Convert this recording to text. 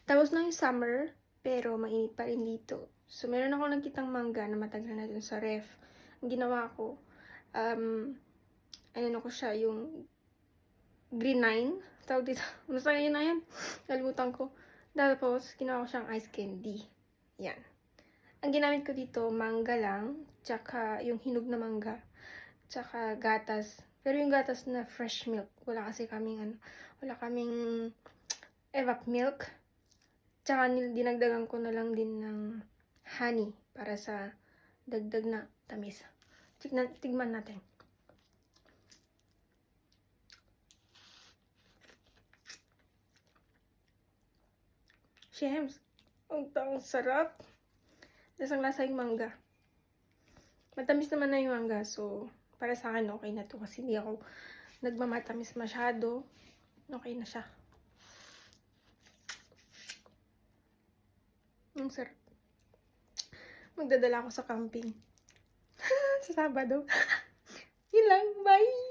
Tapos na yung summer, pero mainit pa rin dito. So, meron ako nakitang mangga na matagal na dun sa ref. Ang ginawa ko, ano ko siya, yung green 9. Tawag dito. Basta yun na yan. Nalimutan ko. Tapos, ginawa ko siyang ice candy. Yan. Ang ginamit ko dito, mangga lang, tsaka yung hinog na mangga, tsaka gatas. Pero yung gatas na fresh milk, wala kasi kaming wala kaming evap milk. Tsaka dinagdagan ko na lang din ng honey para sa dagdag na tamis. Tigman natin. Shems, ang sarap. Lasang lasa yung mangga. Matamis naman na yung mangga, so para sa akin okay na to kasi hindi ako nagmamatamis masyado. Okay na siya. Ang sarap. Magdadala ako sa camping. Sa Sabado. Yun lang. Bye!